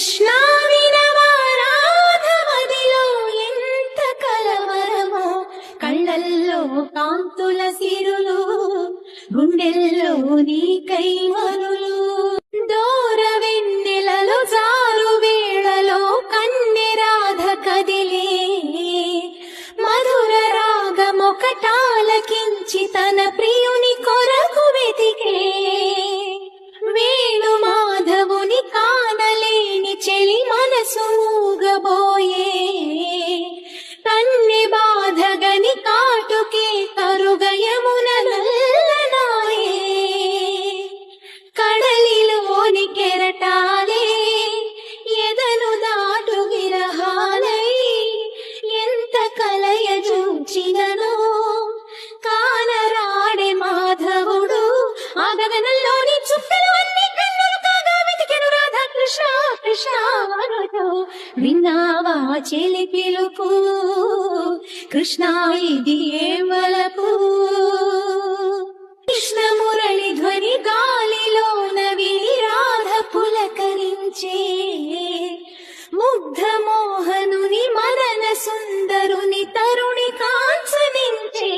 కృష్ణ వినవారాధమదిలో ఎంత కలవరమో, కళ్ళల్లో కాంతుల సిరులు, గుండెల్లో నీకై మరులు. దూర వెన్నెలలో జారు వేళలో కన్నెరాధ కదిలే, మధుర రాగమొకటాలకించి తన ప్రియుని కొరకు వెతికే. వేణు మాధవుని కానలేని చెలి మనసు ఊగబోయే, కన్నె బాధగని కాటుకే తరుగయమున నల్లనాయే. కడలిలోని కెరటాలే ఎదను దాటు విరహాలై, ఎంత కలయ చూచిననో కానరాడే మాధవుడు. ఆ గగనంలోని చుక్కలు అన్ని కన్నులు కాగా వెతికెను రాధా కృష్ణ కృష్ణ అనుతో. విన్నావా చెలి పిలుపు, కృష్ణ ఇది ఏ వలపు. కృష్ణ మురళి ధ్వని గాలిలోన విని రాధ పులకరించే, ముగ్ధ మోహనుని మదన సుందరుని తరుణి కాంచనించే.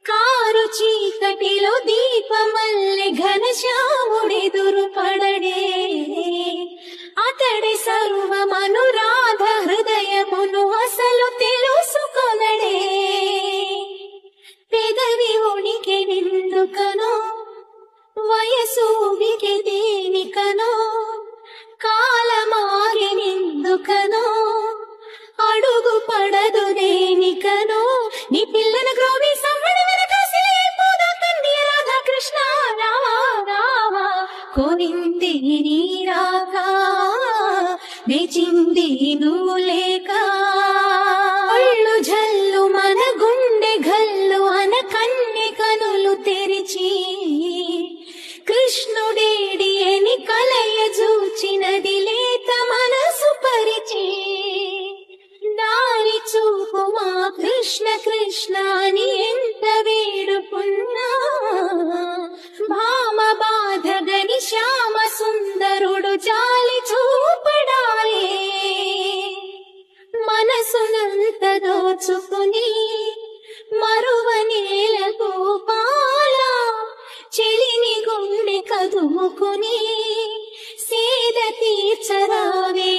కారు చీకటిలో దీపమల్లె ఘనశ్యాముడెదురు పడడే, అతడి సర్వమనురాధ హృదయమును అసలు తెలుసుకొనడే. పెదవి ఉనికి నిందుకనో, వయసు ఉనికి దేనికనో, కాలమాగి నిందుకనో, అడుగు పడదు దేనికనో. నీ పిల్లల గ్రోవి సమ్మడి వెనకాసిపోదా తండ్రి రాధా కృష్ణ రావా రావా. కోరింది నీ రాక, వేచింది నువ్వు లేక. ఒళ్ళు జల్లు మన గుండె గల్లు అన కన్నె కనులు తెరిచి, కృష్ణుడేడి అని కలయ చూచినది లేత మనసు పరిచి. దారి చూపు మా కృష్ణ కృష్ణ అని ఎంత వేడుకున్నా, భామ బాధగని శ్యామ సుందరుడు జాలి చూపడాలే. మనసునంత దోచుకుని మరువనేల గోపాల, చెలిని గుండె కదుముకుని సేద తీర్చరావే.